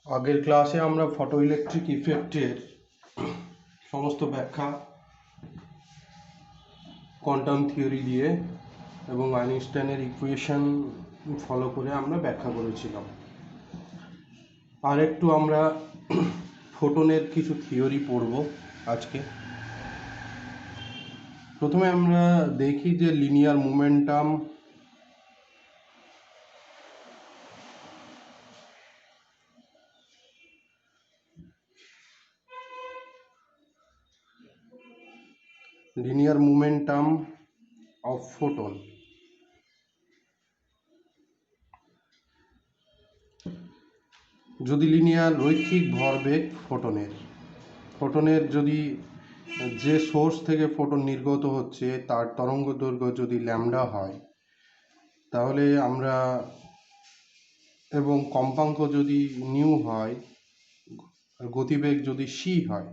আগের ক্লাসে আমরা ফটোইলেকট্রিক ইফেক্টের সমস্ত ব্যাখ্যা কোয়ান্টাম থিওরি দিয়ে এবং আইনস্টাইনের ইকুয়েশন ফলো করে আমরা ব্যাখ্যা করেছিলাম। আর একটু আমরা ফোটনের কিছু থিওরি পড়ব আজকে। প্রথমে আমরা দেখি যে লিনিয়ার মোমেন্টাম অফ ফোটন। যদি লিনিয়ার রৈখিক ভরবেগ ফোটনের যদি যে সোর্স থেকে ফোটন নির্গত হচ্ছে তার তরঙ্গ দৈর্ঘ্য যদি ল্যামডা হয়, তাহলে আমরা এবং কম্পাঙ্ক যদি নিউ হয়, গতিবেগ যদি সি হয়,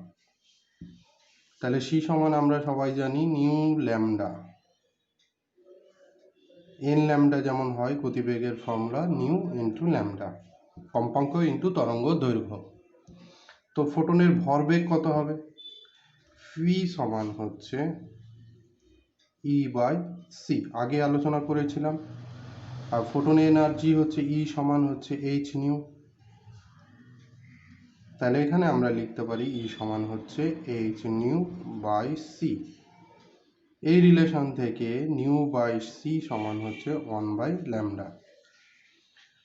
তাহলে সি সমান আমরা সবাই জানি নিউ ল্যামডা। এন ল্যামডা যেমন হয় গতিবেগের ফর্মুলা নিউ ইন্টু ল্যামডা, কম্পাঙ্ক ইন্টু তরঙ্গ দৈর্ঘ্য। তো ফোটনের ভরবেগ কত হবে? ফি সমান হচ্ছে ই বাই সি, আগে আলোচনা করেছিলাম। আর ফোটনের এনার্জি হচ্ছে ই সমান হচ্ছে এইচ নিউ। তাহলে এখানে আমরা লিখতে পারি ই সমান হচ্ছে এইচ নিউ বাই সি। এই রিলেশন থেকে নিউ বাই সি সমান হচ্ছে 1 বাই ল্যামডা।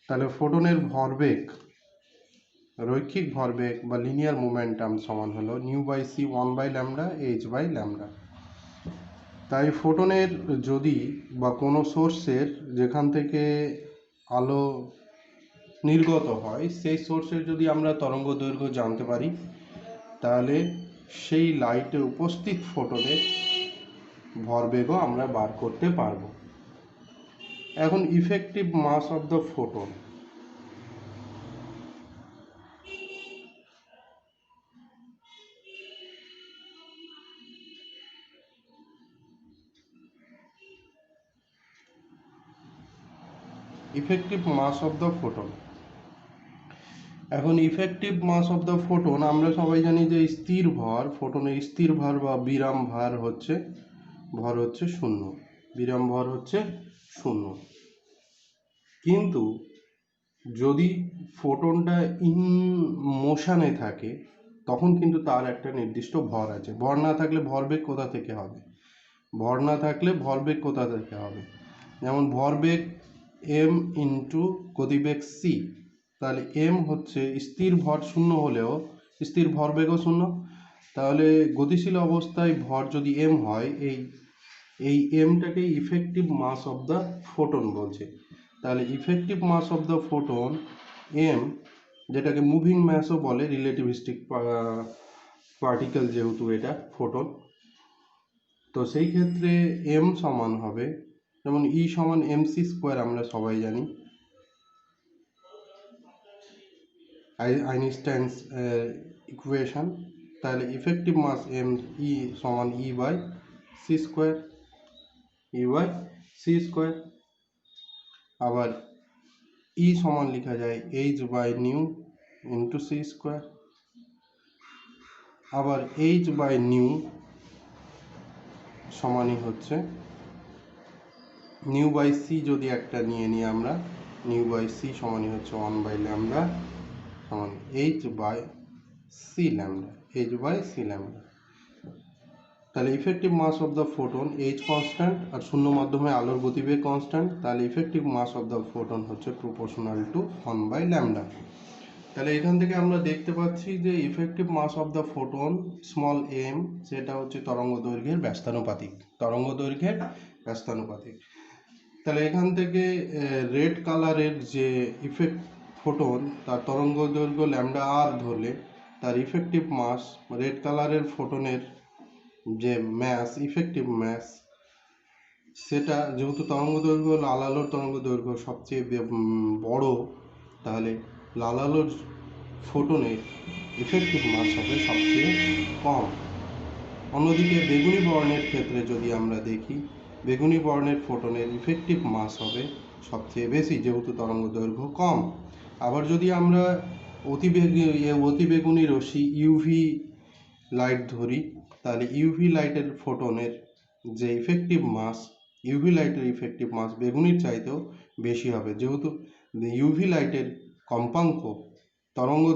তাহলে ফোটনের ভরবেগ, রৈখিক ভরবেগ বা লিনিয়ার মোমেন্টাম সমান হলো nu by C 1 by lambda H by lambda. তাই ফোটনের যদি বা কোনো সোর্সের যেখান থেকে আলো নির্গত হয় সেই সোর্সের যদি আমরা তরঙ্গ দৈর্ঘ্য জানতে পারি, তাহলে সেই লাইটে উপস্থিত ফোটনের ভরবেগও আমরা বার করতে পারবো। এখন effective mass of the photon. Effective mass of the photon. এখন effective mass of the photon আমরা সবাই জানি যে স্থির ভর, ফোটনের স্থির ভর বা বিরাম ভর হচ্ছে শূন্য, বিরাম ভর হচ্ছে শূন্য। কিন্তু যদি ফোটনটা ইন মোশনে থাকে তখন কিন্তু তার একটা নির্দিষ্ট ভর আছে। ভর না থাকলে ভরবেগ কোথা থেকে হবে? যেমন ভরবেগ এম ইন্টু গতিবেগ সি, তাহলে এম হচ্ছে স্থির ভর শূন্য হলেও স্থির ভরবেগও শূন্য। তাহলে গতিশীল অবস্থায় ভর যদি এম হয়, এই এমটাকে effective mass of the photon বলছে। তাহলে effective mass of the photon M, যেটাকে মুভিং ম্যাসও বলে, রিলেটিভিস্টিক পার্টিকেল যেহেতু এটা ফোটন, তো সেই ক্ষেত্রে এম সমান হবে, যেমন ই সমান এমসি স্কোয়ার আমরা সবাই জানি, আইনস্টাইনস ইকুয়েশন। তাহলে ইফেক্টিভ মাস এম ই সমান ই বাই সি স্কোয়ার। আবার ই সমান লেখা যায় H by nu into C square. আবার এইচ বাই নিউ সমানই হচ্ছে নিউ বাই সি, যদি একটা নিয়ে নিই আমরা, নিউ বাই সি সমানই হচ্ছে 1 বাই ল্যামডা সমান এইচ বাই সি ল্যামডা। তাহলে effective mass of the photon h constant আর শূন্য মাধ্যমে আলোর গতিবেগ কনস্ট্যান্ট, তাহলে effective mass of the photon হচ্ছে প্রপোর্শনাল টু 1 বাই ল্যামডা। তাহলে এখান থেকে আমরা দেখতে পাচ্ছি যে effective mass of the photon small m, সেটা হচ্ছে তরঙ্গ দৈর্ঘ্যের ব্যস্তানুপাতিক। তাহলে এখান থেকে রেড কালারের যে ইফেক্ট ফোটন, তার তরঙ্গ দৈর্ঘ্য ল্যামডা আর ধরলে তার ইফেক্টিভ মাস, রেড কালারের ফোটনের যে ম্যাস, ইফেক্টিভ ম্যাস, সেটা যেহেতু তরঙ্গ দৈর্ঘ্য, লাল আলোর তরঙ্গ দৈর্ঘ্য সবচেয়ে বড়, তাহলে লাল আলোর ফোটনের ইফেক্টিভ মাস হবে সবচেয়ে কম। অন্যদিকে বেগুনি বর্ণের ক্ষেত্রে যদি আমরা দেখি, বেগুনি বর্ণের ফোটনের ইফেক্টিভ মাস হবে সবচেয়ে বেশি, যেহেতু তরঙ্গ দৈর্ঘ্য কম। আবার যদি আমরা অতিবেগুনি রশ্মি ইউভি লাইট ধরি, তাহলে ইউভি লাইটের ফোটনের যে ইউভি লাইটের ইফেক্টিভ মাস বেগুনির চাইতেও বেশি হবে, যেহেতু ইউভি লাইটের কম্পাঙ্ক তরঙ্গ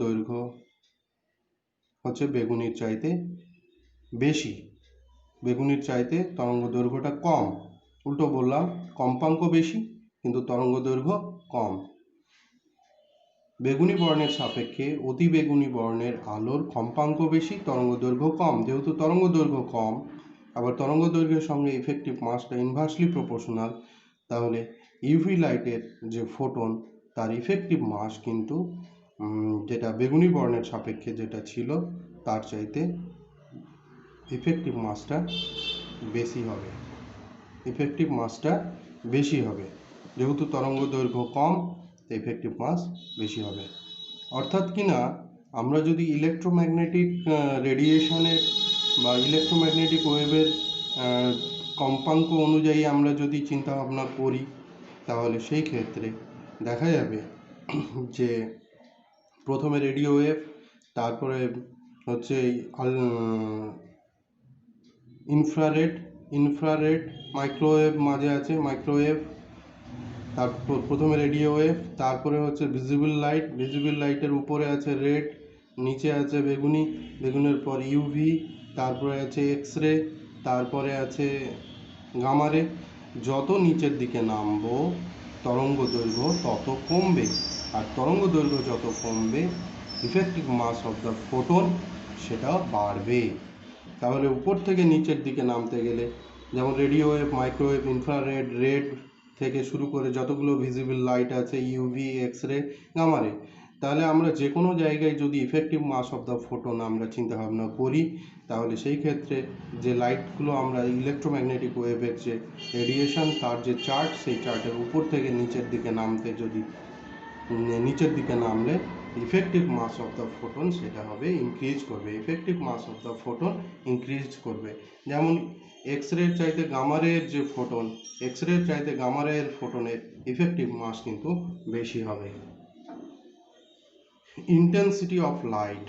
দৈর্ঘ্য হচ্ছে বেগুনির চাইতে বেশি, বেগুনির চাইতে তরঙ্গ দৈর্ঘ্যটা কম। উল্টো বললাম, কম্পাঙ্ক বেশি কিন্তু তরঙ্গ দৈর্ঘ্য কম। বেগুনি বর্ণের সাপেক্ষে অতি বেগুনি বর্ণের আলোর কম্পাঙ্ক বেশি, তরঙ্গ দৈর্ঘ্য কম। যেহেতু তরঙ্গ দৈর্ঘ্য কম, আবার তরঙ্গ দৈর্ঘ্যের সঙ্গে ইফেক্টিভ মাসটা ইনভার্সলি প্রপোর্শনাল, তাহলে ইউভি লাইটের যে ফোটন তার ইফেক্টিভ মাস কিন্তু যেটা বেগুনি বর্ণের সাপেক্ষে যেটা ছিল তার চাইতে ইফেক্টিভ মাসটা বেশি হবে। যেহেতু তরঙ্গ দৈর্ঘ্য কম, ইফেক্টিভ মাস বেশি হবে। অর্থাৎ কিনা আমরা যদি ইলেকট্রোম্যাগনেটিক রেডিয়েশনের বা ইলেকট্রোম্যাগনেটিক ওয়েভের কম্পাঙ্ক অনুযায়ী আমরা যদি চিন্তা ভাবনা করি, তাহলে সেই ক্ষেত্রে দেখা যাবে যে প্রথমে রেডিও ওয়েভ, তারপরে হচ্ছে ইনফ্রারেড মাইক্রোওয়েভ, মাঝে আছে মাইক্রোওয়েভ, তারপর প্রথমে রেডিও ওয়েভ, তারপরে হচ্ছে ভিজিবল লাইটের উপরে আছে রেড, নিচে আছে বেগুনের পর ইউভি, তারপরে আছে এক্স রে, তারপরে আছে গামা রে। যত নিচের দিকে নামবো তরঙ্গ দৈর্ঘ্য তত কমবে, আর তরঙ্গ দৈর্ঘ্য যত কমবে effective mass of the photon সেটা বাড়বে। তাহলে উপর থেকে নিচের দিকে নামতে গেলে যেমন radio wave, microwave, infrared, red থেকে শুরু করে যতগুলো ভিজিবল লাইট আছে, UV, X ray, gamma ray, তাহলে আমরা যে কোনো জায়গায় যদি effective mass of the photon আমরা চিন্তা ভাবনা করি, তাহলে সেই ক্ষেত্রে যে লাইটগুলো আমরা ইলেকট্রোম্যাগনেটিক ওয়েভের যে রেডিয়েশন তার যে চার্ট, সেই চার্টের উপর থেকে নিচের দিকে নামলে effective mass of the photon সেটা হবে ইনক্রিজ করবে। যেমন এক্স রের চাইতে গামা রের ফোটনের ইফেক্টিভ মাস কিন্তু বেশি হবে। Intensity of light.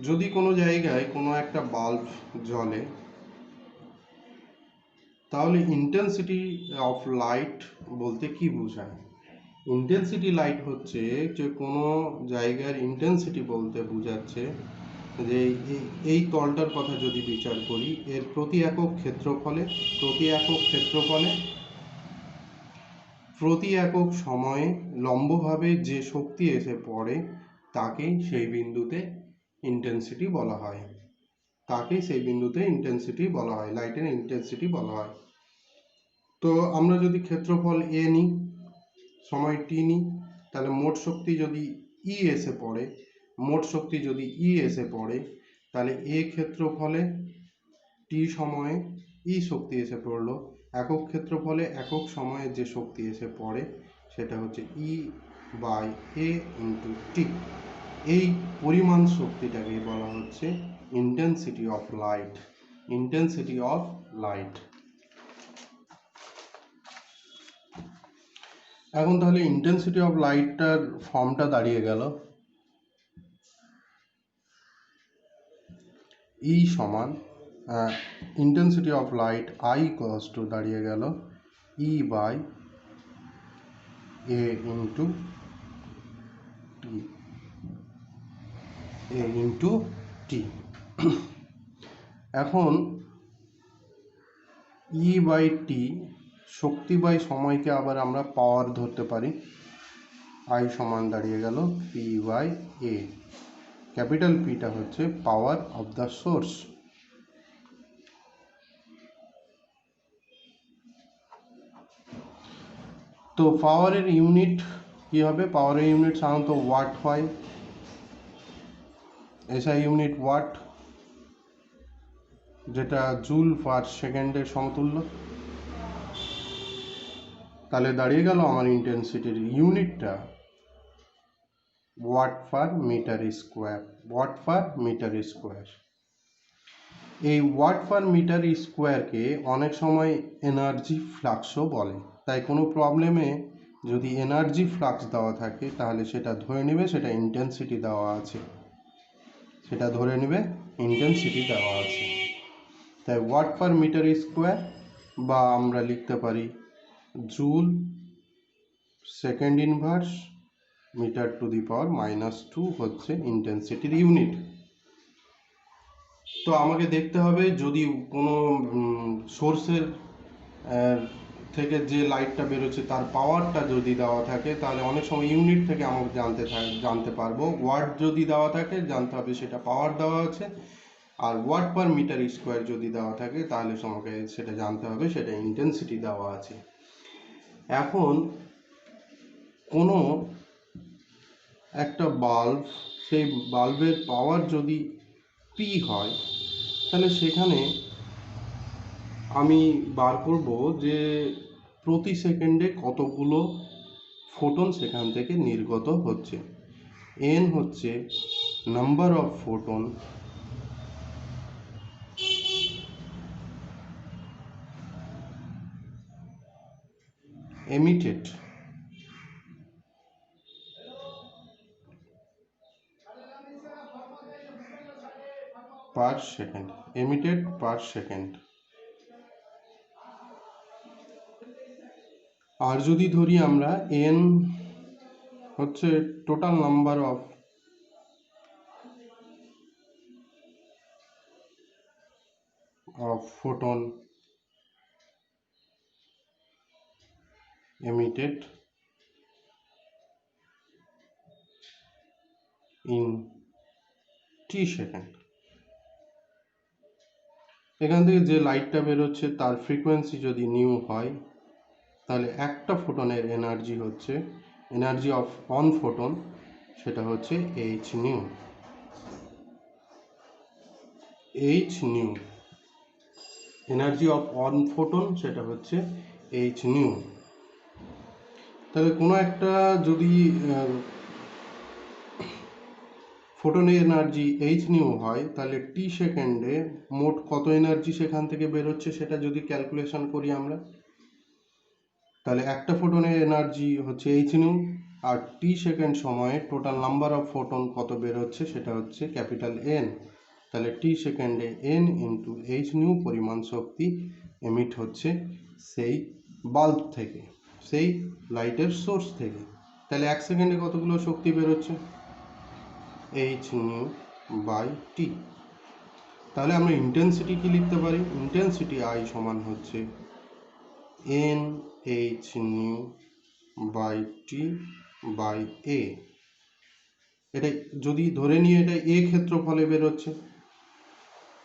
যদি কোনো জায়গায় কোনো একটা বাল্ব জ্বলে, তাহলে ইন্টেন্সিটি অফ লাইট বলতে কি বোঝায়? ইন্টেন্সিটি লাইট হচ্ছে যে কোনো জায়গার ইন্টেন্সিটি বলতে বোঝাচ্ছে যে এই তলটার কথা যদি বিচার করি, এর প্রতি একক ক্ষেত্রফলে প্রতি একক সময়ে লম্বভাবে যে শক্তি এসে পড়ে তাকেই সেই বিন্দুতে ইন্টেন্সিটি বলা হয়, লাইটের ইন্টেন্সিটি বলা হয়। তো আমরা যদি ক্ষেত্রফল এ নিই, সময় টি নিই, তাহলে মোট শক্তি যদি ই এসে পড়ে, তাহলে এ ক্ষেত্রফলে টি সময়ে ই শক্তি এসে পড়লো, একক ক্ষেত্রফলে একক সময়ে যে শক্তি এসে পড়ে সেটা হচ্ছে ই বাই এ ইন্টু টি। এই পরিমাণ শক্তিটাকে বলা হচ্ছে ইন্টেন্সিটি অফ লাইট। এখন তাহলে ইন্টেন্সিটি অফ লাইটটার ফর্মটা দাঁড়িয়ে গেল ই সমান intensity of light I equals to দাঁড়িয়ে গেল ই বাই এ ইন্টু টি। এখন E by T, Shakti by সময়কে আবার আমরা পাওয়ার ধরতে পারি। আই সমান দাঁড়িয়ে গেল পি বাই এ। ক্যাপিটাল পিটা হচ্ছে পাওয়ার অফ দ্য সোর্স। তো পাওয়ারের ইউনিট কি হবে? পাওয়ারের ইউনিট সাধারণত ওয়াট হয়, এসআই ইউনিট ওয়াট, যেটা জুল পার সেকেন্ডের সমতুল্য। তাহলে দাঁড়িয়ে গেল আমার ইন্টেন্সিটির ইউনিটটা watt per metre square. Watt per metre square, এই ওয়াট পার মিটার স্কোয়ারকে অনেক সময় এনার্জি ফ্লাক্সও বলে। তাই কোনো প্রবলেমে যদি এনার্জি ফ্লাক্স দেওয়া থাকে তাহলে সেটা ধরে নেবে সেটা ইন্টেন্সিটি দেওয়া আছে, সেটা ধরে নেবে ইন্টেন্সিটি দেওয়া আছে। তাই ওয়াট পার মিটার স্কোয়ার, বা আমরা লিখতে পারি joule second inverse metre to the power -2 হচ্ছে ইন্টেন্সিটির ইউনিট। তো আমাকে দেখতে হবে যদি কোনো সোর্সের থেকে যে লাইটটা বেরোচ্ছে তার পাওয়ারটা যদি দেওয়া থাকে তাহলে অনেক সময় ইউনিট থেকে আমাকে জানতে পারবো। ওয়াট যদি দেওয়া থাকে জানতে হবে সেটা পাওয়ার দেওয়া আছে, আর ওয়াট পার মিটার স্কোয়ার যদি দেওয়া থাকে তাহলে আমাকে সেটা জানতে হবে সেটা ইন্টেন্সিটি দেওয়া আছে। এখন কোনো একটা বাল্ব, সেই বাল্বের পাওয়ার যদি পি হয় তাহলে সেখানে আমি বার করব যে প্রতি সেকেন্ডে কতগুলো ফোটন সেখান থেকে নির্গত হচ্ছে। এন হচ্ছে number of photon emitted per second, emitted per second। আর যদি ধরি আমরা এন হচ্ছে total number of photon emitted in t second. এখান থেকে যে লাইটটা বেরোচ্ছে তার ফ্রিকোয়েন্সি যদি নিউ হয় তাহলে একটা ফোটনের এনার্জি হচ্ছে এনার্জি অফ অন ফোটন, সেটা হচ্ছে H new. H new, energy of on photon সেটা হচ্ছে এইচ নিউ। তাহলে কোনো একটা যদি ফোটনের এনার্জি এইচ নিউ হয় তাহলে টি সেকেন্ডে মোট কত এনার্জি সেখান থেকে বেরোচ্ছে সেটা যদি ক্যালকুলেশন করি আমরা, তাহলে একটা ফোটনের এনার্জি হচ্ছে এইচ নিউ, আর টি সেকেন্ড সময়ে টোটাল নাম্বার অফ ফোটন কত বেরোচ্ছে সেটা হচ্ছে ক্যাপিটাল এন। তাহলে টি সেকেন্ডে এন ইন্টু এইচ নিউ পরিমাণ শক্তি এমিট হচ্ছে সেই বাল্ব থেকে, সেই লাইটের সোর্স থেকে। তাহলে এক সেকেন্ডে কতগুলো শক্তি বেরোচ্ছে, এইচ নিউ বাই টি। তাহলে আমরা ইন্টেন্সিটি কি লিখতে পারি, ইন্টেন্সিটি আই সমান হচ্ছে N h nu by t by a. এটা যদি ধরে নিয়ে এটা এ ক্ষেত্রফলে বেরোচ্ছে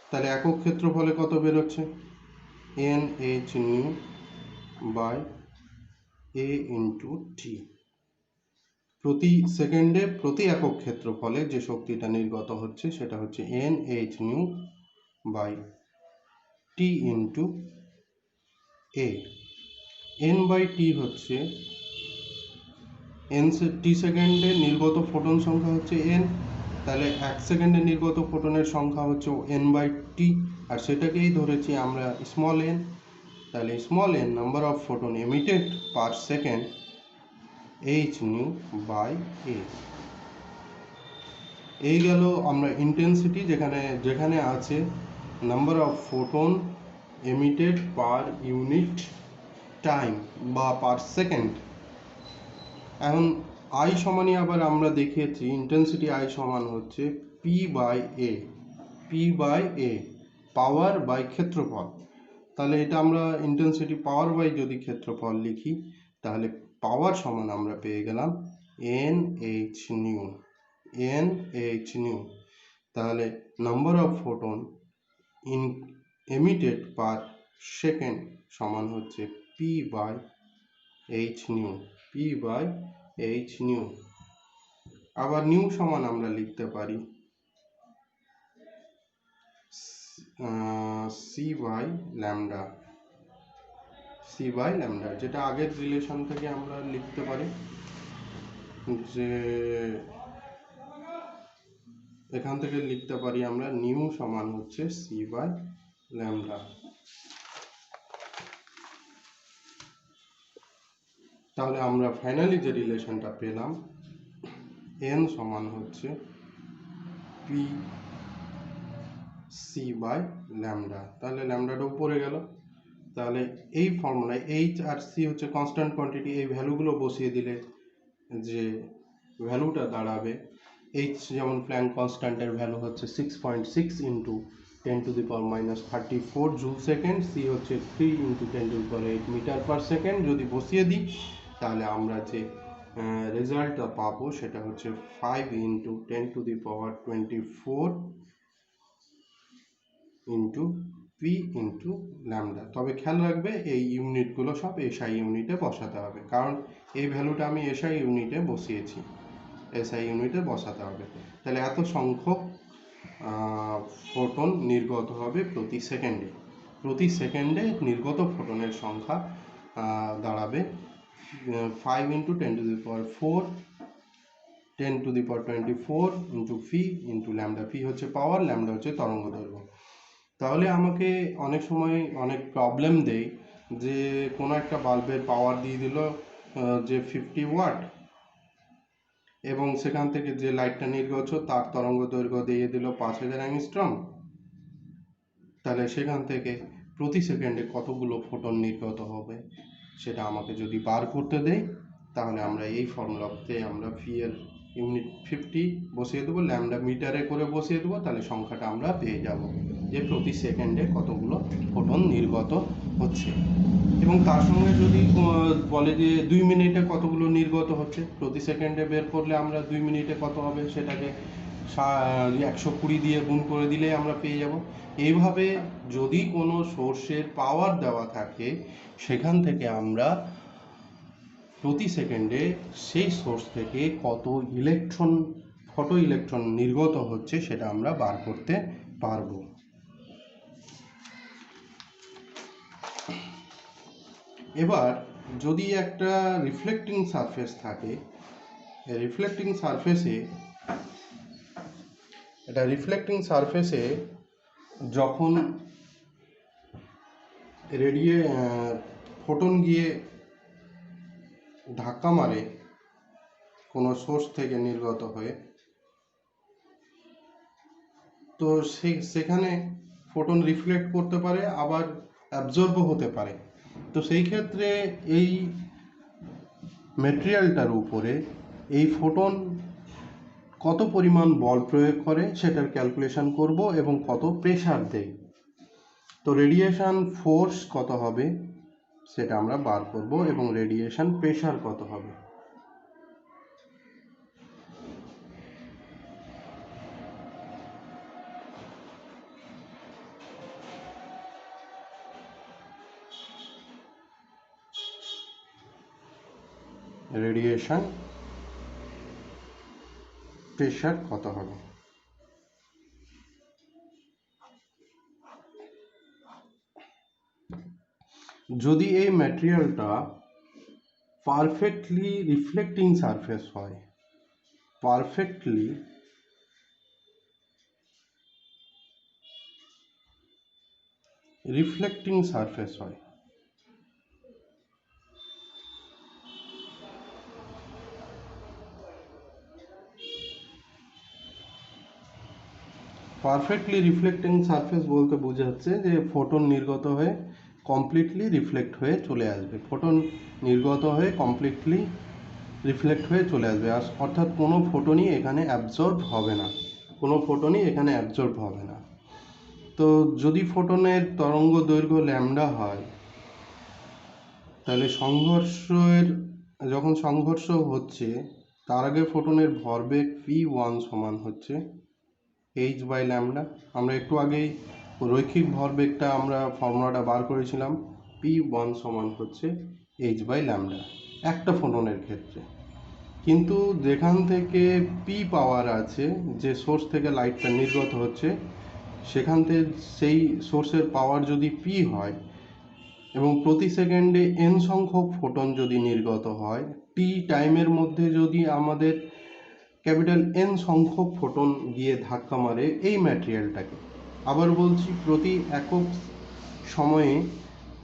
তাহলে একক ক্ষেত্রফলে কত বেরোচ্ছে, n h nu by a into t. প্রতি সেকেন্ডে প্রতি একক ক্ষেত্রফলে যে শক্তিটা নির্গত হচ্ছে সেটা হচ্ছে N h nu by t into a. N by t হচ্ছে এন, টি সেকেন্ডে নির্গত ফোটন সংখ্যা হচ্ছে এন, তাহলে এক সেকেন্ডে নির্গত ফোটনের সংখ্যা হচ্ছে এন বাই টি, আর সেটাকেই ধরেছি আমরা স্মল এন। তাহলে small n number of photon emitted per second h nu by a. এই গেল আমরা ইন্টেন্সিটি যেখানে আছে number of photon emitted per unit time বা পার সেকেন্ড। এখন আই সমানই আবার আমরা দেখিয়েছি ইন্টেন্সিটি আই সমান হচ্ছে P by A, P by A power by ক্ষেত্রফল। তাহলে এটা আমরা ইন্টেন্সিটি পাওয়ার বাই যদি ক্ষেত্রফল লিখি তাহলে পাওয়ার সমান আমরা পেয়ে গেলাম n h nu, n h nu. তাহলে number of photon in emitted per second সমান হচ্ছে P by h nu, p by h nu. আবার নিউ সমান আমরা লিখতে পারি c by lambda, c by lambda, যেটা আগের রিলেশন থেকে আমরা লিখতে পারি যে এখান থেকে লিখতে পারি আমরা নিউ সমান হচ্ছে সি বাই ল্যামডা। তাহলে আমরা ফাইনালি যে রিলেশনটা পেলাম এন সমান হচ্ছে পি সি বাই ল্যামডা। তাহলে ল্যামডাটা উপরে গেল। তাহলে এই ফর্মুলায় এইচ আর সি হচ্ছে কনস্ট্যান্ট কোয়ান্টিটি, এই ভ্যালুগুলো বসিয়ে দিলে যে ভ্যালুটা দাঁড়াবে, এইচ যেমন প্ল্যাঙ্ক কনস্ট্যান্টের ভ্যালু হচ্ছে 6.6 ইন্টু 10⁻34 জুল সেকেন্ড, সি হচ্ছে 3 ইন্টু 10⁸ মিটার পার সেকেন্ড। যদি বসিয়ে দিই তাহলে আমরা যে রেজাল্টটা পাবো সেটা হচ্ছে 5 into 10⁻24 into P into lambda. তবে খেয়াল রাখবে এই ইউনিটগুলো সব এসআই ইউনিটে বসাতে হবে, কারণ এই ভ্যালুটা আমি এসআই ইউনিটে বসিয়েছি, এসআই ইউনিটে বসাতে হবে। তাহলে এত সংখ্যক ফোটন নির্গত হবে প্রতি সেকেন্ডে। প্রতি সেকেন্ডে নির্গত ফোটনের সংখ্যা দাঁড়াবে 5 into 10⁻4 10⁻24 into P into lambda. P হচ্ছে পাওয়ার, ল্যামডা হচ্ছে তরঙ্গ দৈর্ঘ্য। তাহলে আমাকে অনেক সময় অনেক প্রবলেম দেয় যে কোনো একটা বাল্বের পাওয়ার দিয়ে দিল যে 50 ওয়াট, এবং সেখান থেকে যে লাইটটা নির্গত তার তরঙ্গ দৈর্ঘ্য দিয়ে দিল 5000 অ্যাংস্ট্রম। তাহলে সেখান থেকে প্রতি সেকেন্ডে কতগুলো ফোটন নির্গত হবে সেটা আমাকে যদি বার করতে দেয়, তাহলে আমরা এই ফর্মুলাতে আমরা ভি এর ইউনিট 50 বসিয়ে দেবো, ল্যামডা মিটারে করে বসিয়ে দেবো, তাহলে সংখ্যাটা আমরা পেয়ে যাব যে প্রতি সেকেন্ডে কতগুলো ফোটন নির্গত হচ্ছে। এবং তার সঙ্গে যদি বলে যে 2 মিনিটে কতগুলো নির্গত হচ্ছে, প্রতি সেকেন্ডে বের করলে আমরা 2 মিনিটে কত হবে সেটাকে 120 দিয়ে গুণ করে দিলে আমরা পেয়ে যাব। এইভাবে যদি কোনো সোর্সের পাওয়ার দেওয়া থাকে সেখান থেকে আমরা প্রতি সেকেন্ডে সেই সোর্স থেকে কত ইলেকট্রন ফটো ইলেকট্রন নির্গত হচ্ছে সেটা আমরা বার করতে পারবো। এবার যদি একটা রিফ্লেক্টিং সারফেস থাকে, রিফ্লেক্টিং সারফেসে যখন ফোটন গিয়ে ধাক্কা মারে কোনো সোর্স থেকে নির্গত হয়ে, তো সেখানে ফোটন রিফ্লেক্ট করতে পারে, আবার অ্যাবজর্বও হতে পারে। তো সেই ক্ষেত্রে এই ম্যাটেরিয়ালটার উপরে এই ফোটন কত পরিমাণ বল প্রয়োগ করে সেটার ক্যালকুলেশন করব এবং কত প্রেসার দেয়। তো রেডিয়েশন ফোর্স কত হবে সেটা আমরা বার করব এবং রেডিয়েশন প্রেসার কত হবে। রেডিয়েশন প্রেসার কত হবে। যদি এই ম্যাটেরিয়ালটা পারফেক্টলি রিফ্লেক্টিং সারফেস হয়, পারফেক্টলি রিফ্লেক্টিং সারফেস হয়, পারফেক্টলি রিফ্লেক্টিং সারফেস বলতে বোঝাচ্ছে যে ফোটন নির্গত হয়ে কমপ্লিটলি রিফ্লেক্ট হয়ে চলে আসবে, ফোটন নির্গত হয়ে কমপ্লিটলি রিফ্লেক্ট হয়ে চলে আসবে, অর্থাৎ কোনো ফোটনই এখানে অ্যাবজর্ব হবে না, কোনো ফোটনই এখানে অ্যাবজর্ব হবে না। তো যদি ফোটনের তরঙ্গ দৈর্ঘ্য ল্যামডা হয়, তাহলে যখন সংঘর্ষ হচ্ছে তার আগে ফোটনের ভরবেগ p1 সমান হচ্ছে h বাই ল্যামডা। আমরা একটু আগেই রৈখিক ভরবেগটা আমরা ফর্মুলাটা বার করেছিলাম, p1 সমান হচ্ছে h বাই ল্যামডা একটা ফোটনের ক্ষেত্রে। কিন্তু যেখান থেকে পি পাওয়ার আছে, যে সোর্স থেকে লাইটটা নির্গত হচ্ছে, সেখান থেকে সেই সোর্সের পাওয়ার যদি পি হয় এবং প্রতি সেকেন্ডে এন সংখ্যক ফোটন যদি নির্গত হয়, টি টাইমের মধ্যে যদি আমাদের ক্যাপিটাল এন সংখ্যক ফোটন গিয়ে ধাক্কা মারে এই ম্যাটেরিয়ালটাকে। আবার বলছি, প্রতি একক সময়ে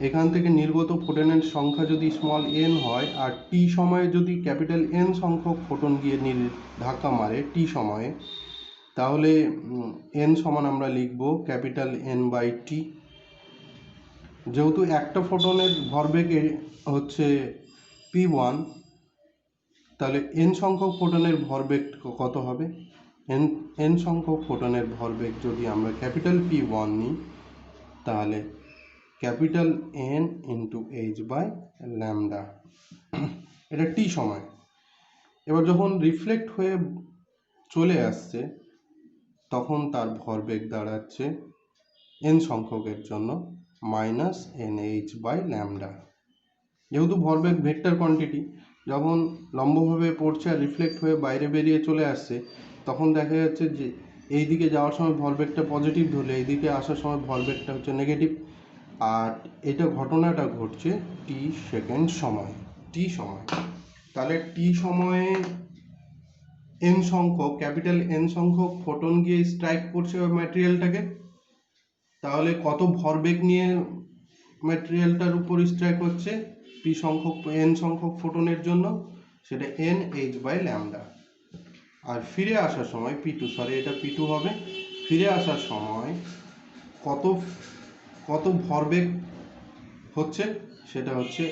এখান থেকে নির্গত ফোটনের সংখ্যা যদি স্মল এন হয় আর টি সময়ে যদি ক্যাপিটাল এন সংখ্যক ফোটন গিয়ে ধাক্কা মারে টি সময়ে, তাহলে এন সমান আমরা লিখব ক্যাপিটাল এন বাই টি। যেহেতু একটা ফোটনের ভরবেগ হচ্ছে p1, তাহলে এন সংখ্যক ফোটনের ভরবেগ কত হবে? এন সংখ্যক ফোটনের ভরবেগ যদি আমরা ক্যাপিটাল P1 নিই, তাহলে capital N into H by lambda, এটা টি সময়। এবার যখন রিফ্লেক্ট হয়ে চলে আসছে তখন তার ভরবেগ দাঁড়াচ্ছে এন সংখ্যকের জন্য minus N H by lambda. যেহেতু ভরবেগ ভেক্টর কোয়ান্টিটি, যখন লম্বভাবে পড়ছে আর রিফ্লেক্ট হয়ে বাইরে বেরিয়ে চলে আসছে তখন দেখা যাচ্ছে যে এই দিকে যাওয়ার সময় ভরবেগটা পজিটিভ ধরলে এই দিকে আসার সময় ভরবেগটা হচ্ছে নেগেটিভ। আর এটা ঘটনাটা ঘটছে টি সেকেন্ড সময়, টি সময়। তাহলে টি সময়ে এন সংখ্যক, ক্যাপিটাল এন সংখ্যক ফোটন গিয়ে স্ট্রাইক করছে ওই ম্যাটেরিয়ালটাকে, তাহলে কত ভরবেগ নিয়ে ম্যাটেরিয়ালটার উপর স্ট্রাইক হচ্ছে পি সংখ্যক এন সংখ্যক ফোটনের জন্য, সেটা এন এইচ বাই ল্যামডা। আর ফিরে আসার সময় এটা P2 হবে, ফিরে আসার সময় কত ভরবেগ হচ্ছে সেটা হচ্ছে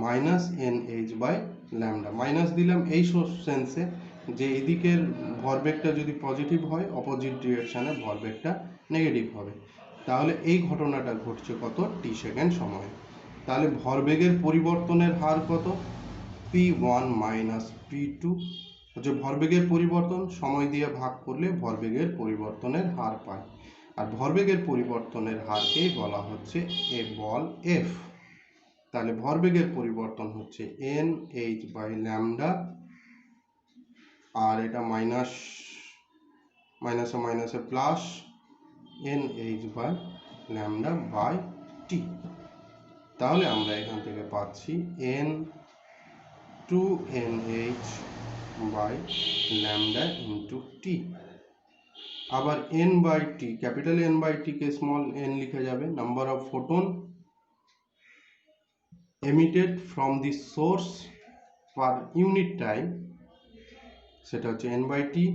minus N H by lambda. Minus দিলাম এই সেন্সে যে এদিকের ভরবেগটা যদি পজিটিভ হয় অপোজিট ডিরেকশানে ভরবেগটা নেগেটিভ হবে। তাহলে এই ঘটনাটা ঘটছে কত? টি সেকেন্ড সময়ে। তাহলে ভরবেগের পরিবর্তনের হার কত? P1 মাইনাস P2 হচ্ছে ভরবেগের পরিবর্তন, সময় দিয়ে ভাগ করলে ভরবেগের পরিবর্তনের হার পায়। আর ভরবেগের পরিবর্তনের হারকেই বলা হচ্ছে এ বল এফ। তাহলে ভরবেগের পরিবর্তন হচ্ছে এন এইচ বাই ল্যামডা, আর এটা মাইনাসে plus n H by lambda by টি। তাহলে আমরা এখান থেকে পাচ্ছি n to n H by lambda into টি। আবার N by t, capital N by t কে স্মল এন লিখে যাবে, number of photon emitted from the source per unit time, সেটা হচ্ছে n বাই টি।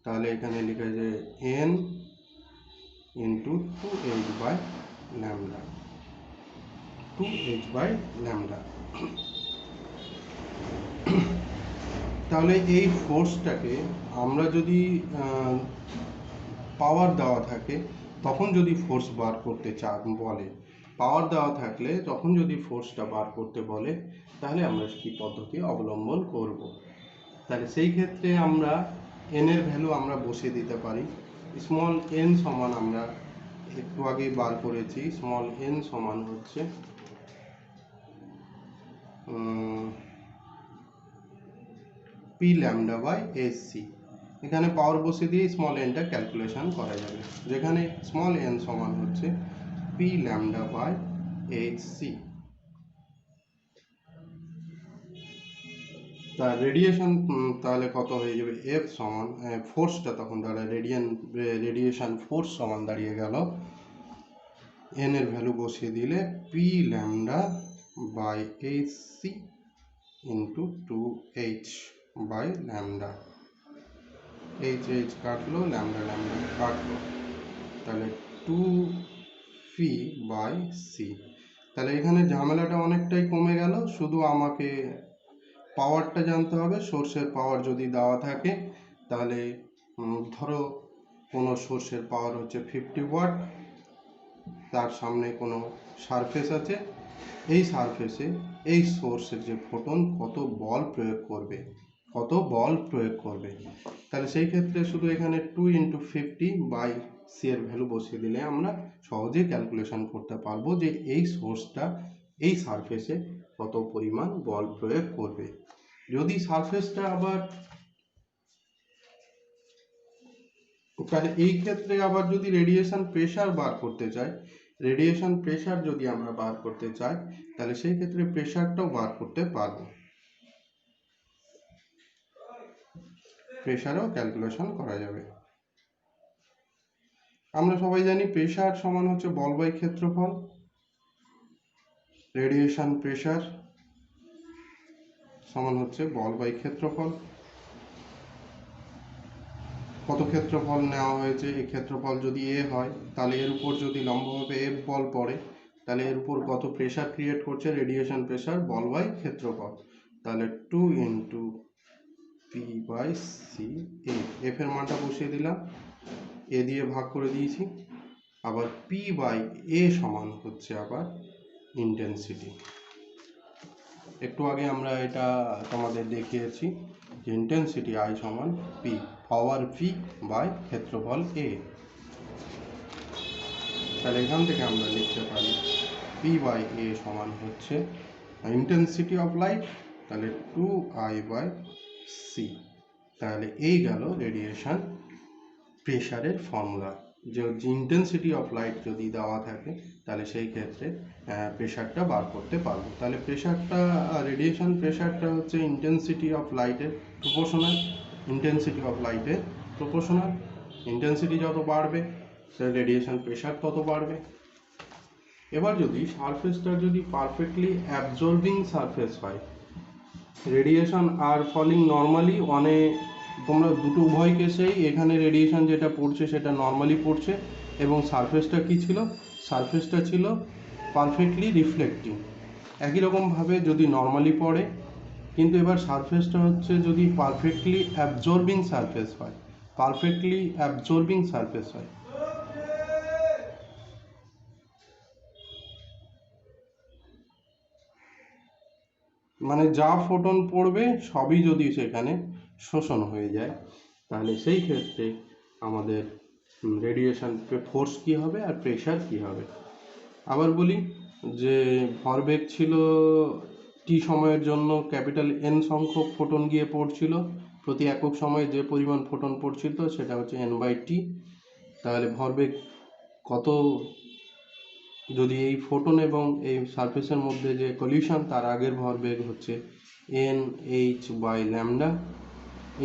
তাহলে এখানে লিখে যে n into 2h by lambda, 2h by lambda. তাহলে এই ফোর্সটাকে আমরা যদি পাওয়ার দেওয়া থাকে তখন যদি ফোর্স বার করতে বলে, পাওয়ার দেওয়া থাকলে তখন যদি ফোর্সটা বার করতে বলে, তাহলে আমরা কি পদ্ধতি অবলম্বন করব? তাহলে সেই ক্ষেত্রে আমরা এন এর ভ্যালু আমরা বসিয়ে দিতে পারি। স্মল এন সমান আমরা একটু আগেই বার করেছি, স্মল এন সমান হচ্ছে P lambda by S C. এখানে পাওয়ার বসিয়ে দিয়ে স্মল এনটা ক্যালকুলেশন করা যাবে, যেখানে স্মল এন সমান হচ্ছে P lambda by H C. তা রেডিয়েশন তাহলে কত হয়ে যাবে? এফ সমান ফোর্সটা তখন দাঁড়ায় রেডিয়েশন ফোর্স সমান দাঁড়িয়ে গেল, এন এর ভ্যালু বসিয়ে দিলে P lambda by H C into 2h by lambda. H কাটলো, ল্যামডা কাটলো, তাহলে 2p বাই সি। তাহলে এখানে ঝামেলাটা অনেকটাই কমে গেল, শুধু আমাকে পাওয়ারটা জানতে হবে। সোর্সের পাওয়ার যদি দেওয়া থাকে, তাহলে ধরো কোনো সোর্সের পাওয়ার হচ্ছে 50 ওয়াট, তার সামনে কোনো সারফেস আছে, এই সারফেসে এই সোর্সের যে ফোটন কত বল প্রয়োগ করবে, তাহলে সেই ক্ষেত্রে শুধু এখানে 2 × 50 বাই সি এর ভ্যালু বসিয়ে দিলে আমরা সহজেই ক্যালকুলেশন করতে পারবো যে এই সোর্সটা এই সারফেসে কত পরিমাণ বল প্রয়োগ করবে। যদি সারফেসটা আবার, তাহলে এই ক্ষেত্রে আবার যদি রেডিয়েশন প্রেসার বার করতে চাই, যদি আমরা বার করতে চাই, তাহলে সেই ক্ষেত্রে প্রেসারটাও বার করতে পারবো। প্রেশারও ক্যালকুলেশন করা যাবে। আমরা সবাই জানি প্রেশার সমান হচ্ছে বল বাই ক্ষেত্রফল, রেডিয়েশন প্রেশার সমান হচ্ছে বল বাই ক্ষেত্রফল। কত ক্ষেত্রফল নেওয়া হয়েছে, এই ক্ষেত্রফল যদি এ হয় তাহলে এর উপর যদি লম্বভাবে এফ বল পড়ে তাহলে এর উপর কত প্রেশার ক্রিয়েট করছে, রেডিয়েশন প্রেশার বল বাই ক্ষেত্রফল। তাহলে 2 into P by C A, F এর মানটা বসিয়ে দিলাম, এ দিয়ে ভাগ করে দিয়েছি। আবার পি বাই এ সমান হচ্ছে আবার ইন্টেন্সিটি। একটু আগে আমরা এটা তোমাদের দেখিয়েছি যে ইন্টেন্সিটি আই সমান পি, পাওয়ার পি বাই ক্ষেত্রফল এ। তাহলে এখান থেকে আমরা লিখতে পারি পি বাই এ সমান হচ্ছে ইন্টেন্সিটি অফ লাইট, তাহলে 2I বাই সি। তাহলে এই গেল রেডিয়েশন প্রেশারের ফর্মুলা। যে ইন্টেন্সিটি অফ লাইট যদি দেওয়া থাকে তাহলে সেই ক্ষেত্রে প্রেশারটা বার করতে পারবো। তাহলে প্রেশারটা, রেডিয়েশন প্রেশারটা হচ্ছে ইন্টেন্সিটি অফ লাইটের প্রপোর্শনাল, ইন্টেন্সিটি অফ লাইটের প্রপোর্শনাল। ইন্টেন্সিটি যত বাড়বে রেডিয়েশন প্রেশার তত বাড়বে। এবার যদি সারফেসটা যদি পারফেক্টলি অ্যাবজর্বিং সারফেস হয়, রেডিয়েশন আর ফলিং নর্মালি তোমরা দুটো উভয় কেসেই এখানে রেডিয়েশন যেটা পড়ছে সেটা নর্মালি পড়ছে, এবং সারফেসটা কি ছিল, সারফেসটা ছিল পারফেক্টলি রিফ্লেক্টিং। একই রকমভাবে যদি নর্মালি পড়ে, কিন্তু এবার সারফেসটা হচ্ছে যদি পারফেক্টলি অ্যাবজর্বিং সারফেস হয়, পারফেক্টলি অ্যাবজর্বিং সারফেস হয়, মানে যা ফোটন পড়বে সবই যদি সেখানে শোষণ হয়ে যায়, তাহলে সেই ক্ষেত্রে আমাদের রেডিয়েশন ফোর্স কী হবে আর প্রেশার কী হবে। আবার বলি যে ভরবেগ ছিল টি সময়ের জন্য ক্যাপিটাল এন সংখ্যক ফোটন গিয়ে পড়ছিল, প্রতি একক সময়ে যে পরিমাণ ফোটন পড়ছিল সেটা হচ্ছে এন বাই টি। তাহলে ভরবেগ কত, যদি এই ফোটন এবং এই সারফেসের মধ্যে যে কলিউশন তার আগের ভরবেগ হচ্ছে N H by lambda,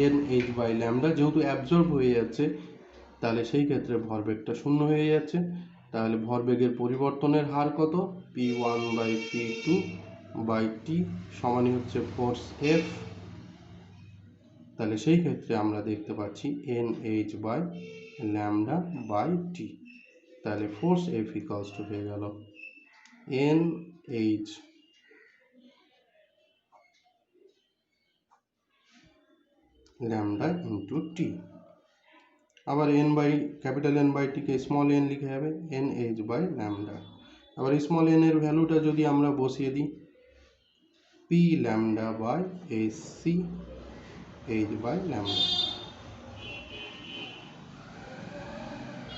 N H by lambda, যেহেতু অ্যাবজর্ব হয়ে যাচ্ছে তাহলে সেই ক্ষেত্রে ভরবেগটা শূন্য হয়ে যাচ্ছে। তাহলে ভরবেগের পরিবর্তনের হার কত, p1 by p2 by T সমানই হচ্ছে ফোর্স এফ। তাহলে সেই ক্ষেত্রে আমরা দেখতে পাচ্ছি N H by lambda by টি। তাহলে ফোর্স এফ ইকুয়ালস টু হয়ে গেল এন এইচ ল্যামডা ইন্টু টি। আবার N by capital N by টিকে স্মল এন লিখে যাবে এন এইচ বাই ল্যামডা। আবার স্মল এন এর ভ্যালুটা যদি আমরা বসিয়ে দিই P lambda by H C H by lambda,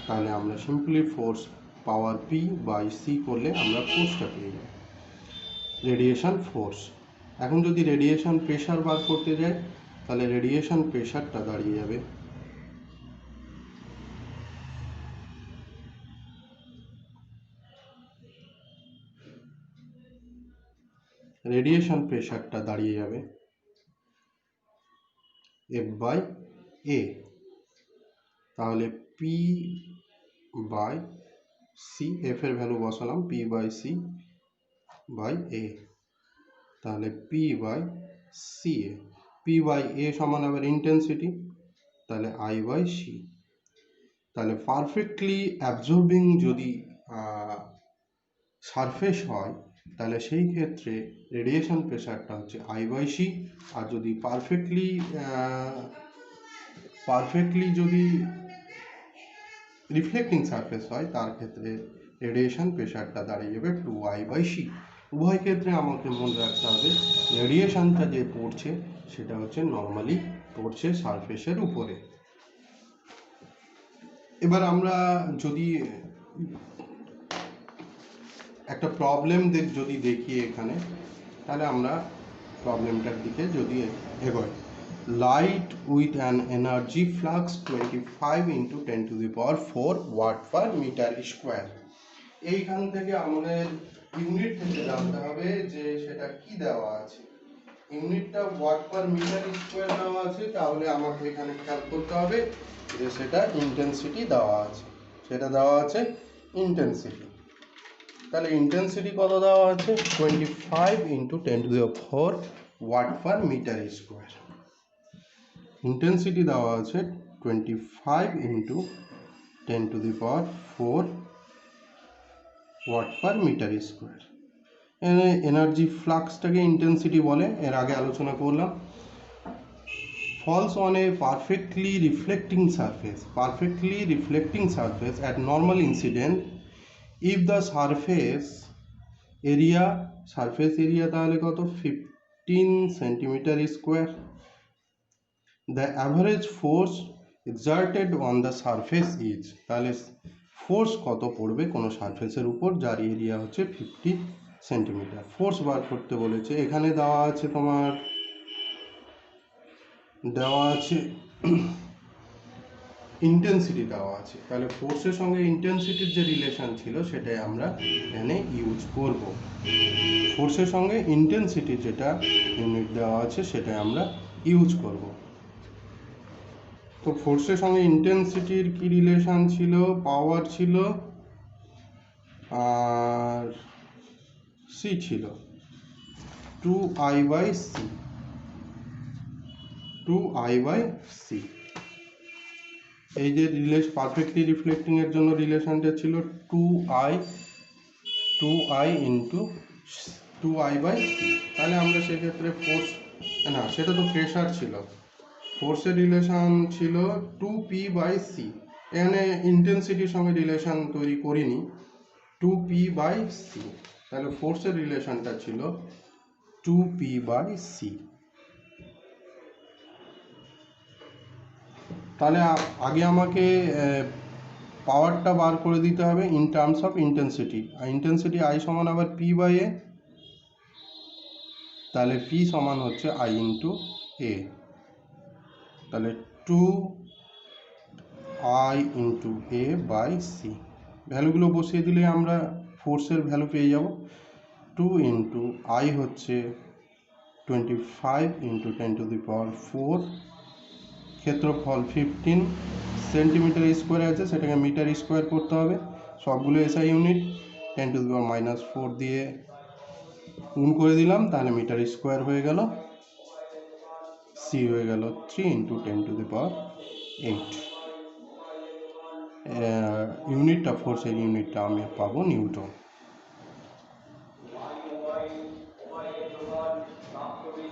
তাহলে আমরা simply force power P by C করলে আমরা ফোর্সটা পেয়ে যাই, রেডিয়েশন ফোর্স। এখন যদি রেডিয়েশন প্রেশার বার করতে যাই তাহলে রেডিয়েশন প্রেশারটা দাঁড়িয়ে যাবে এফ বাই এ। তাহলে পি বাই সি, এফ এর ভ্যালু বসালাম P by C by A, তাহলে P by C A, P by A সমান আবার ইন্টেন্সিটি, তাহলে আই বাই সি। তাহলে পারফেক্টলি অ্যাবজর্বিং যদি সারফেস হয় তাহলে সেই ক্ষেত্রে রেডিয়েশন প্রেশারটা হচ্ছে আই বাই সি। আর যদি পারফেক্টলি যদি রিফ্লেক্টিং সারফেস হয় তার ক্ষেত্রে রেডিয়েশন প্রেশারটা দাঁড়িয়ে যাবে 2I বাই সি। উভয় ক্ষেত্রে আমাকে মনে রাখতে হবে রেডিয়েশনটা যে পড়ছে সেটা হচ্ছে নর্মালি পড়ছে সারফেসের উপরে। এবার আমরা যদি একটা প্রবলেম যদি দেখি এখানে, তাহলে আমরা প্রবলেমটার দিকে যদি এগোই। Light with an energy flux 25 into 10⁴ watt per metre square. এইখান থেকে আমাদের ইউনিট থেকে জানতে হবে যে সেটা কি দেওয়া আছে। ইউনিটটা ওয়াট পার মিটার স্কোয়ার দেওয়া আছে, তাহলে আমাকে এখানে খেয়াল করতে হবে যে সেটা ইন্টেন্সিটি দেওয়া আছে, সেটা দেওয়া আছে ইন্টেন্সিটি। তাহলে ইন্টেন্সিটি কত দেওয়া আছে? 25 into 10⁴ watt per metre square. Intensity দেওয়া আছে 25 into 10⁴ watt per metre square. Energy ফ্লাক্সটাকে ইন্টেন্সিটি বলে, এর আগে আলোচনা করলাম। Falls on a perfectly reflecting surface at normal incident if the surface area তাহলে কত? 15 centimetre square. The average force exerted on the surface is, তাহলে ফোর্স কত পড়বে কোনো সারফেসের উপর যার এরিয়া হচ্ছে 50 সেন্টিমিটার। ফোর্স বার করতে বলেছে। এখানে দেওয়া আছে তোমার ইন্টেন্সিটি দেওয়া আছে, তাহলে ফোর্সের সঙ্গে ইন্টেন্সিটির যে রিলেশন ছিল সেটাই আমরা এখানে ইউজ করব। ফোর্সের সঙ্গে ইন্টেন্সিটির যেটা ইউনিট দেওয়া আছে সেটাই আমরা ইউজ করব। তো ফোর্সের সঙ্গে ইন্টেন্সিটির কি রিলেশন ছিল? পাওয়ার ছিল আর সি ছিল 2I/c। 2I/c এই যে পারফেক্টলি রিফ্লেক্টিং এর জন্য রিলেশনটা ছিল 2I ইন্টু 2I/c। তাহলে আমরা সেক্ষেত্রে ফোর্স, না সেটা তো প্রেশার ছিল, ফোর্সের রিলেশন ছিল 2P/c। এখানে ইন্টেন্সিটির সঙ্গে রিলেশন তৈরি করিনি, 2P/c। তাহলে ফোর্সের রিলেশনটা ছিল 2P/c। তাহলে আগে আমাকে পাওয়ারটা বার করে দিতে হবে ইন টার্মস অফ ইন্টেন্সিটি। আর ইন্টেন্সিটি I সমান আবার P/a, তাহলে P সমান হচ্ছে I ইন্টু a। তাহলে 2I ইন্টু a/c। ভ্যালুগুলো বসিয়ে দিলে আমরা ফোর্সের ভ্যালু পেয়ে যাব। 2 ইন্টু I হচ্ছে 25 ইন্টু 10⁴, ক্ষেত্রফল 15 সেন্টিমিটার স্কোয়ার আছে, সেটাকে মিটার স্কোয়ার করতে হবে। সবগুলো SI ইউনিট, 10⁻⁻⁴ দিয়ে গুণ করে দিলাম, তাহলে মিটার স্কোয়ার হয়ে গেল। C হয়ে গেল 3 ইন্টু 10⁸। ইউনিটটা, ফোর্সের ইউনিটটা আমি পাবো নিউটন।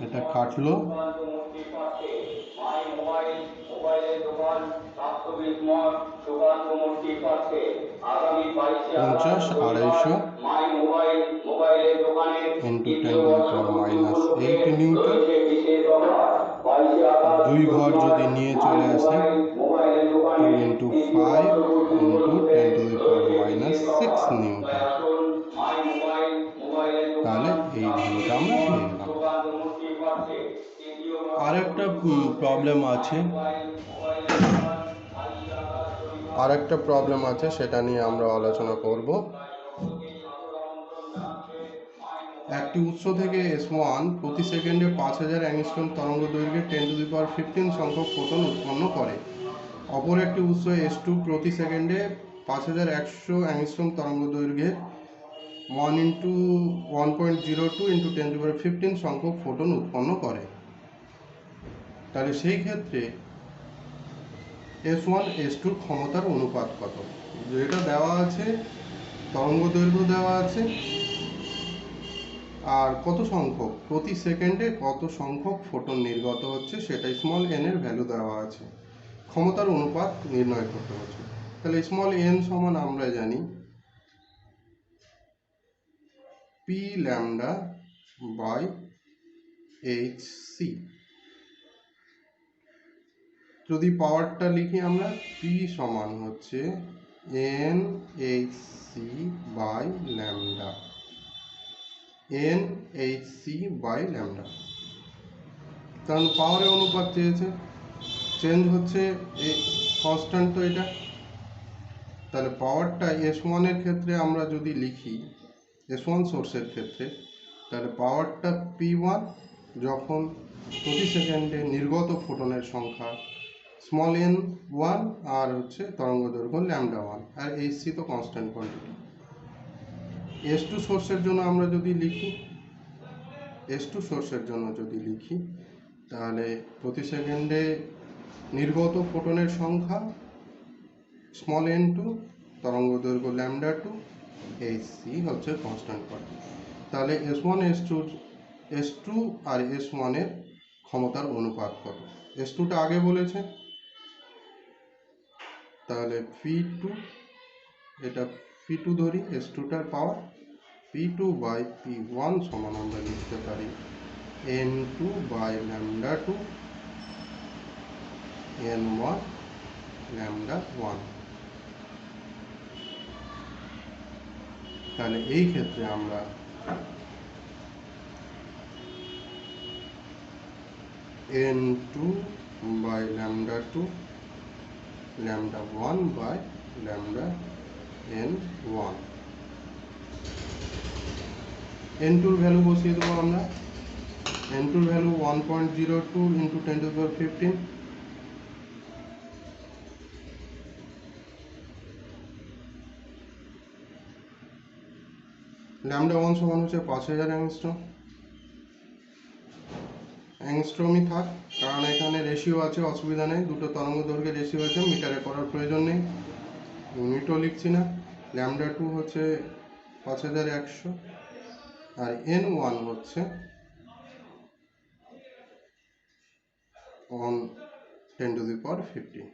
এটা কাটলো 50/250 ইন্টু 10⁻⁻8 নিউটন। 2 ঘর যদি নিয়ে চলে আসে 2 ইন্টু 5 ইন্টু 10⁻⁻6 নিউটন। তাহলে এই ভ্যালুটা আমরা পেয়ে গেলাম। আর একটা প্রবলেম আছে, সেটা নিয়ে আমরা আলোচনা করব। একটি উৎস থেকে S1 প্রতি সেকেন্ডে 5000 অ্যাংস্ট্রম তরঙ্গ দৈর্ঘ্যে 10⁻15 সংখ্যক ফোটন উৎপন্ন করে। অপর একটি উৎস S2 প্রতি সেকেন্ডে 5100 অ্যাংস্ট্রম তরঙ্গ দৈর্ঘ্যের 1.02 ইন্টু 10⁻15 সংখ্যক ফোটন উৎপন্ন করে। তাহলে সেই ক্ষেত্রে S1 S2 ক্ষমতার অনুপাত কত? যেটা দেওয়া আছে, তরঙ্গ দৈর্ঘ্য দেওয়া আছে, আর কত সংখ্যক প্রতি সেকেন্ডে কত সংখ্যক ফোটন নির্গত হচ্ছে সেটা স্মল n এর ভ্যালু দেওয়া আছে। ক্ষমতার অনুপাত নির্ণয় করতে হচ্ছে। তাহলে স্মল n সমান আমরা জানি P(λ/hc)। যদি পাওয়ারটা লিখি আমরা, P সমান হচ্ছে nhc/λ, nhc/λ। কারণ পাওয়ারের অনুপাত চেয়েছে, চেঞ্জ হচ্ছে কনস্ট্যান্ট তো এটা। তাহলে পাওয়ারটা S1 এর ক্ষেত্রে আমরা যদি লিখি, S1 সোর্সের ক্ষেত্রে, তাহলে পাওয়ারটা P1 যখন প্রতি সেকেন্ডে নির্গত ফোটনের সংখ্যা স্মল এন ওয়ান আর হচ্ছে তরঙ্গ দৈর্ঘ্য ল্যামডা ওয়ান, আর এইচ তো কনস্ট্যান্ট কোয়ান্টিটি। এস টু সোর্সের জন্য আমরা যদি লিখি, তাহলে প্রতি সেকেন্ডে নির্গত ফোটনের সংখ্যা স্মল এন টু, তরঙ্গ দৈর্ঘ্য ল্যামডা টু, এইচ সি হচ্ছে কনস্ট্যান্ট কোয়ান্টিটি। তাহলে এস ওয়ান এস টু আর এস ওয়ানের ক্ষমতার অনুপাত কত? এস টুটা আগে বলেছে, তাহলে পি টু, এটা পি টু ধরি, এস টুটার power P two by P one সমান আমরা লিখতে পারি N two by lambda two N one lambda one. তাহলে এই ক্ষেত্রে আমরা N two by lambda two lambda one by lambda N one, N tour value বসিয়ে দেবো আমরা। এন টুর ভ্যালু 1.02 ইন্টু 10⁻15, ল্যামডা ওয়ান সমান হচ্ছে 5000 অ্যাংস্ট্রম। অ্যাংস্ট্রমই থাক, কারণ এখানে রেশিও আছে, অসুবিধা নেই, দুটো তরঙ্গ দৈর্ঘ্যের রেশিও আছে, মিটারে করার প্রয়োজন নেই, ইউনিটও লিখছি না। ল্যামডা টু হচ্ছে 5100, আর এন ওয়ান হচ্ছে 10⁻15।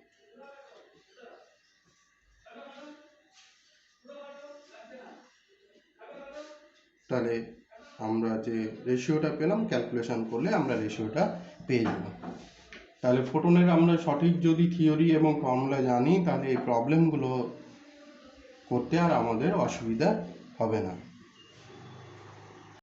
তাহলে আমরা যে রেশিওটা পেলাম, ক্যালকুলেশন করলে আমরা রেশিওটা পেয়ে যাব। তাহলে ফোটনের আমরা সঠিক যদি থিওরি এবং ফর্মুলা জানি, তাহলে এই প্রবলেমগুলো করতে আর আমাদের অসুবিধা হবে না।